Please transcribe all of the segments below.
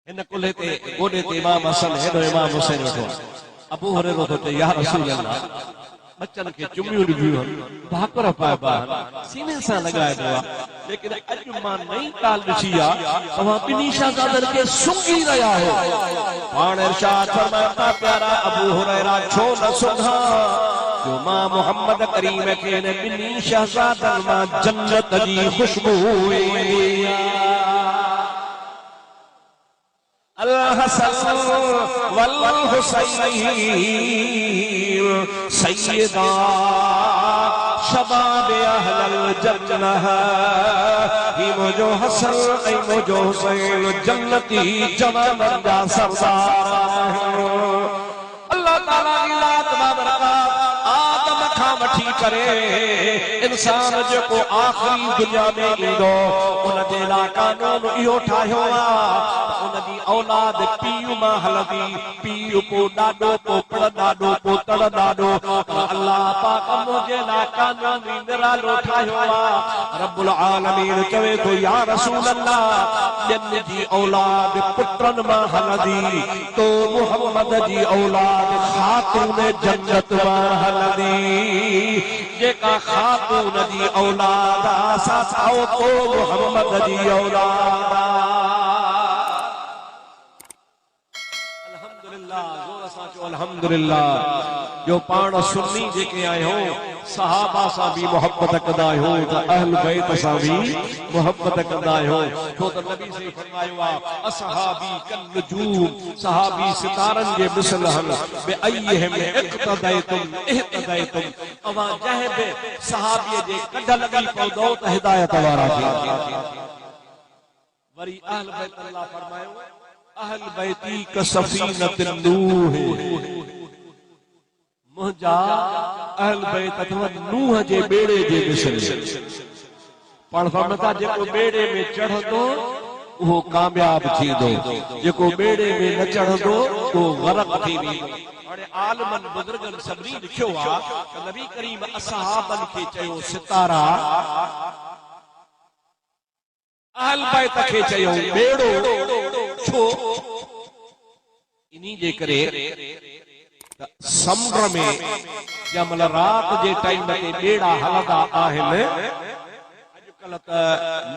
इन कुल्हे ते गोडे ते इमाम हसन हेडो इमाम हुसैन वेठो। अबू हुरैरा तो चए या रसूल अल्लाह बच्चन के चुमियूं ॾिबियूं भाकुर पाइबा सीने सां लॻाइबो आहे, लेकिन अॼु मां नई ॻाल्हि ॾिठी आहे तव्हां ॿिन्ही शहज़ादनि खे सुंघी रहिया आहियो। पाण इरशाद फरमायो था प्यारा अबू हुरैरा छो न सुंघां जो मां मोहम्मद करीम खे इन ॿिन्ही शहज़ादनि मां जन्नत जी खुशबू ईंदी अल हसन वल हुसैन सय्यदा शबाब अहलल जन्नह ही मुझो हसन ऐं मुझो हुसैन जन्नती जवाननि जा सरदार। अल्लाह ताला जी ज़ात बाबरकात आदम खां वठी करे इंसान जेको आखिरी दुनिया में ईंदो उन जे लाइ कानून इहो ठाहियो आहे उनजी औलाद पीउ मां हलंदी, पीउ पोइ ॾाॾो पोइ पिण ॾाॾो पोइ तड़ ॾाॾो। अल्लाह पाक मुंहिंजे लाइ कानून निरालो ठाहियो आहे। रब्बुल आलमीन चवे थो या रसूल अल्लाह ॿियनि जी औलाद पुटनि मां हलंदी तो मुहम्मद जी औलाद ख़ातून जन्नत मां हलंदी। जेका ख़ातून जी औलाद असां सां तो मुहम्मद जी औलाद। अल्हम्दुलिल्लाह जो पाण सुन्नी जेके आहियूं सहाबा सां भी मोहब्बत कंदा आहियूं त अहल बैत सां भी मोहब्बत कंदा आहियूं। छो त नबी से फरमायो आहे असहाबी कल नजूम सहाबी सितारनि जे मिसल हल बे अयहिम इक्तदैतुम इहतदैतुम। अवां जंहिं बि सहाबीअ जे कढ लॻी पवंदो त हिदायत वारा थींदा। वरी अहल बैत अल्लाह फरमायो अहल बैती कसफीनतिन नूह मुंहिंजा अहल बैत अथवा नूह जे बेड़े जे मिसल। पाण फरमाता जेको बेड़े में चढ़ंदो उहो कामयाब थींदो, जेको बेड़े में न चढ़ंदो तो गरक थी वेंदो। हाणे आलमनि बुज़ुर्गनि सभिनी लिखियो आहे त नबी करीम असहाबनि खे चयो सितारा, अहल बैत खे चयो बेड़ो। छो इन्ही जे करे समुंड में जंहिंमहिल रात जे टाइम ते बेड़ा हलंदा आहिनि, अॼुकल्ह त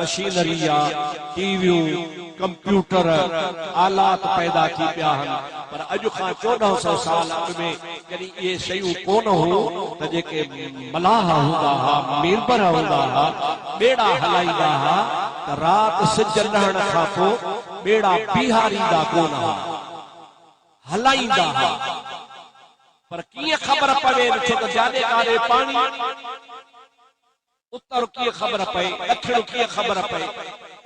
मशीनरी आहे, टीवियूं कंप्यूटर आलात पैदा थी पिया आहिनि, पर अॼु खां 1400 साल अॻु में जॾहिं इहे शयूं कोन हुयूं त जेके मलाह हूंदा हुआ मीरबर हूंदा हुआ बेड़ा हलाईंदा हुआ त रात सिज लहण खां पोइ बेड़ा बीहारींदा कोन हुआ हलाईंदा हुआ। पर कीअं ख़बर पवे छो त जाॾे काॾे पाणी उत्तर कीअं ख़बर पए, ॾखिण कीअं ख़बर पए,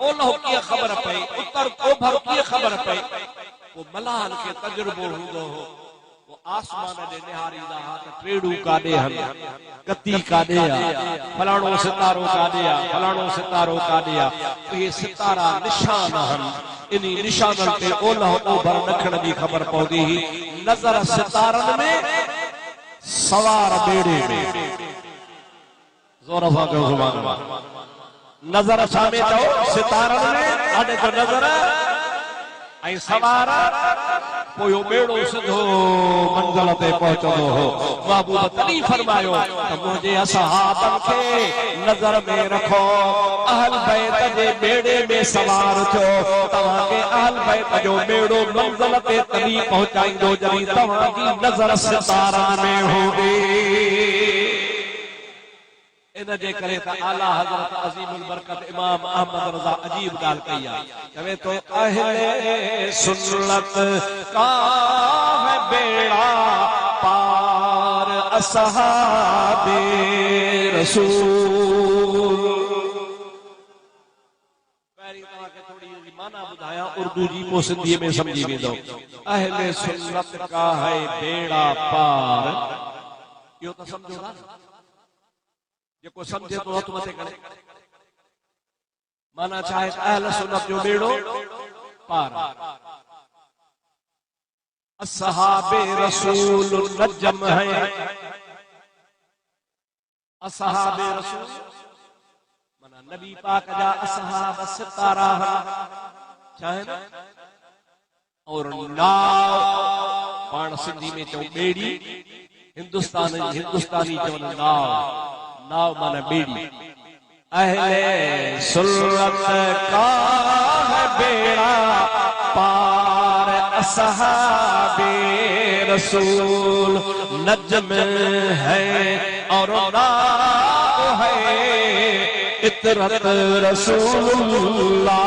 ओलह कीअं ख़बर पए, उत्तर ओभर कीअं ख़बर पए। पोइ मलाहनि खे तजुर्बो हूंदो हो, वो आसमान ॾे निहारींदा हुआ त टेड़ू काॾे हल कती काॾे आहे, फलाणो सितारो काॾे आहे, फलाणो सितारो काॾे आहे। इहे सितारा निशान आहिनि, इन निशाननि ते ओलह ओभर ॾखिण जी ख़बर पवंदी हुई। नज़र सितारनि में सवार बेड़े में ज़ोर सां कयो सुभाणे अल्लाह। नज़र छा में चओ सितारनि में ॾाढे तो नज़र ऐं सवार पोइ इहो बेड़ो सिधो मंज़िल ते पहुचंदो हो। महबूब तॾहिं फरमायो त मुंहिंजे असहाबनि खे नज़र में रखो, अहल बैत जे बेड़े में सवार थियो। तव्हांखे अहल बैत जो बेड़ो मंज़िल ते तॾहिं पहुचाईंदो जॾहिं तव्हांजी नज़र सितारनि में हूंदी। इन जे करे त आला हज़रत अज़ीमुल बरकत इमाम अहमद रज़ा अजीब ॻाल्हि कई आहे, चवे तो अहले सुन्नत का है बेड़ा पार असहाबे रसूल। पहिरीं तव्हांखे थोड़ी माना ॿुधायां उर्दू जी पोइ सिंधीअ में सम्झी वेंदो। अहले सुन्नत का है बेड़ा पार, इहो त सम्झो था, जेको सम्झे तो हथ मथे करे। माना छा आहे अहल सुन्नत जो बेड़ो पार। असहाबे रसूल नजम है, असहाबे रसूल माना नबी पाक जा असहाब सितारा छा है न। और नाव पाण सिंधी में चऊं ॿेड़ी, हिंदुस्तानी चवनि नाव, नाव माना ॿेड़ी। अहले सुन्नत का है बेड़ा पार असहाबे रसूल, नज्म है और नाव है इतरत रसूलुल्लाह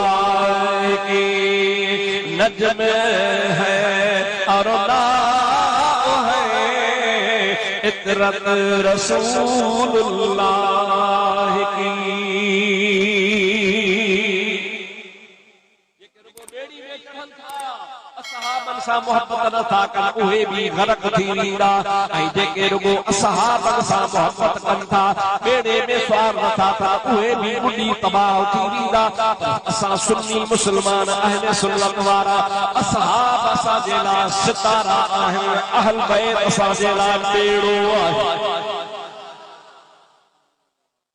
की, नज्म है और नाव है इतरत रसूलुल्लाह की। असहाबन सां मोहब्बत नथा कनि उहे बि गरक थी वेंदा, ऐं जेके रुगो असहाबन सां मोहब्बत कनि था ॿेड़े में सवार नथा था उहे बि ॿुॾी तबाह थी वेंदा। असां सुन्नी मुस्लमान अहले सुन्नत वारा, असहाब असांजे लाइ सितारा आहिनि, अहल बैत असांजे लाइ ॿेड़ो आहे।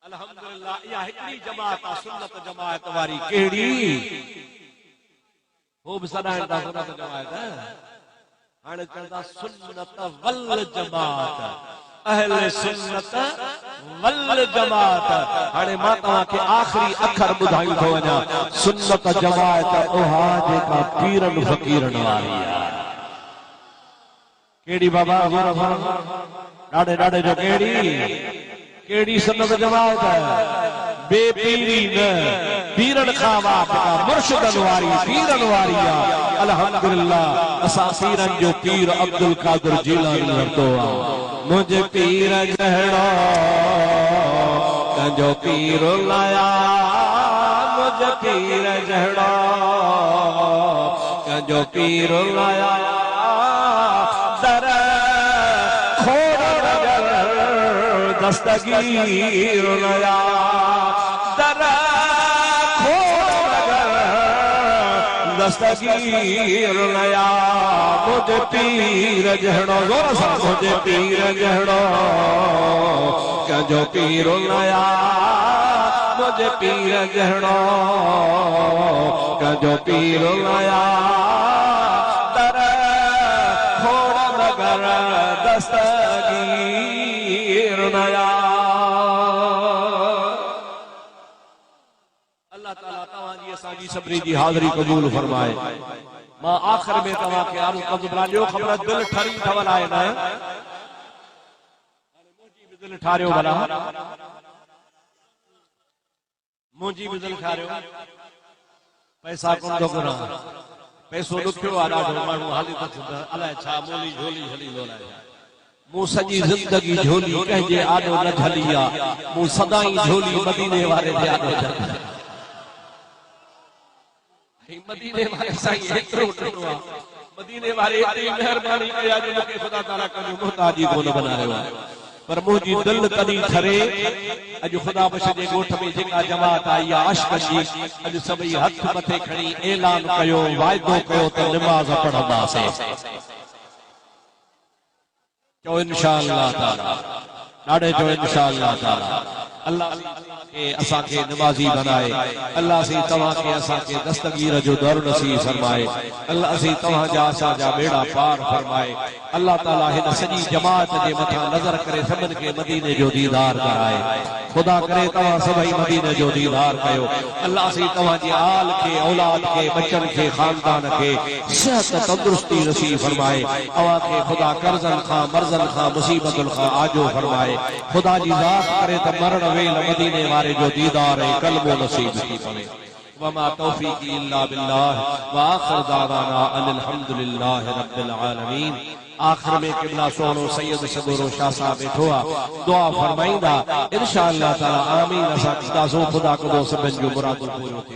अल्हम्दुलिल्लाह इहा हिकिड़ी जमात आहे सुन्नत जमात वारी। कहिड़ी? वो भी सदाइण था सुन्नत जमात, हाणे चवंदा सुन्नत वल जमात, अहले सुन्नत वल जमात। हाणे मां तव्हांखे आख़िरी अखर ॿुधाईं थो वञा, सुन्नत जमात उहा जेका पीरनि फ़क़ीरनि वारी आहे। कहिड़ी बाबा? ॾाढे ॾाढे जो कहिड़ी सुन्नत जमात? बेपीरी न, पीरनि खां वापका मुर्शिदनि वारी, पीरनि वारी आहे। अल्हम्दुलिल्लाह असां पीरनि जो पीर अब्दुल कादिर जीलानी वरितो आहे। मुंहिंजे पीर जहिड़ो कंहिंजो पीर लाया, मुंहिंजे पीर जहिड़ो कंहिंजो पीर लाया, दर खोड़ दस्तगीर लाया, दर खोड़ दस्तगीर लाया, मुझे पीर जहिड़ो, ज़ोर सां मुझे पीर जहिड़ो कंहिंजो पीर लाया, मुझे पीर जहिड़ो कंहिंजो पीर लाया, दर खोड़ नगर दस्तगीर लाया। अल्लाह ताला तव्हांजी असांजी सभिनी जी हाज़िरी क़बूल फरमाए। मां आख़िर में तव्हांखे आरू कब्ज़ ॿुधायो, ख़बर दिलि ठरी ठवल आहे न, मुंहिंजी बि दिलि ठारियो भला, मुंहिंजी बि दिलि ठारियो। पैसा कोन थो घुरां, पैसो ॾुखियो आहे ॾाढो, माण्हू हाली त अलाए छा मोली झोली हली लोलाए। मूं सॼी ज़िंदगी झोली कंहिंजे आॾो न झली आहे, मूं सदाई झोली मदीने वारे जे आॾो झली। मदीने वारे साईं एतिरो ॾिनो आहे, मदीने वारे एतिरी महिरबानी कई आहे जो मूंखे ख़ुदा ताला कंहिंजो मुहताजी कोन बनायो आहे। पर मुंहिंजी दिलि तॾहिं ठरे, अॼु ख़ुदा बख़्श जे ॻोठ में जेका जमात आई आहे आशिक़नि जी, अॼु सभई हथ मथे खणी ऐलान कयो, वाइदो कयो त निमाज़ पढ़ंदासीं। चओ इंशाअल्लाह ताला, ॾाढे जो इंशाअल्लाह ताला। अल्लाह के असांखे निमाज़ी बनाए, अल्लाह सी तव्हांखे असांखे दस्तगीर जो दर नसीब फरमाए, अल्लाह सी तव्हांजा असांजा बेड़ा पार फरमाए। अल्लाह ताला हिन सॼी जमात जे मथां नज़र करे सभिनि खे मदीने जो दीदार कराए। खुदा करे तव्हां सभई मदीने जो दीदार कयो। अल्लाह सी तव्हांजी आल खे, औलाद खे, बच्चन खे, खानदान खे सेहत तंदुरुस्ती नसीब फरमाए। तव्हांखे खुदा कर्ज़न खां, मर्ज़न खां, मुसीबतुनि खां आजो फरमाए। खुदा जी ज़ात करे त मरण वेल मदीने वारे जो दीदार ऐं कल्बो नसीब थी पवे। वमा तौफीक़ी इल्ला बिल्लाह व आखिर दावाना अनिल हम्दुलिल्लाहि रब्बिल आलमीन। आखिर में किबला सोनो सैयद सदुरो शाह साहब बैठो आहे, दुआ फरमाईंदा इंशाअल्लाह ताला। आमीन। असां खुदा खुदा को सभिनि जो मुरादूं पूरियूं थी।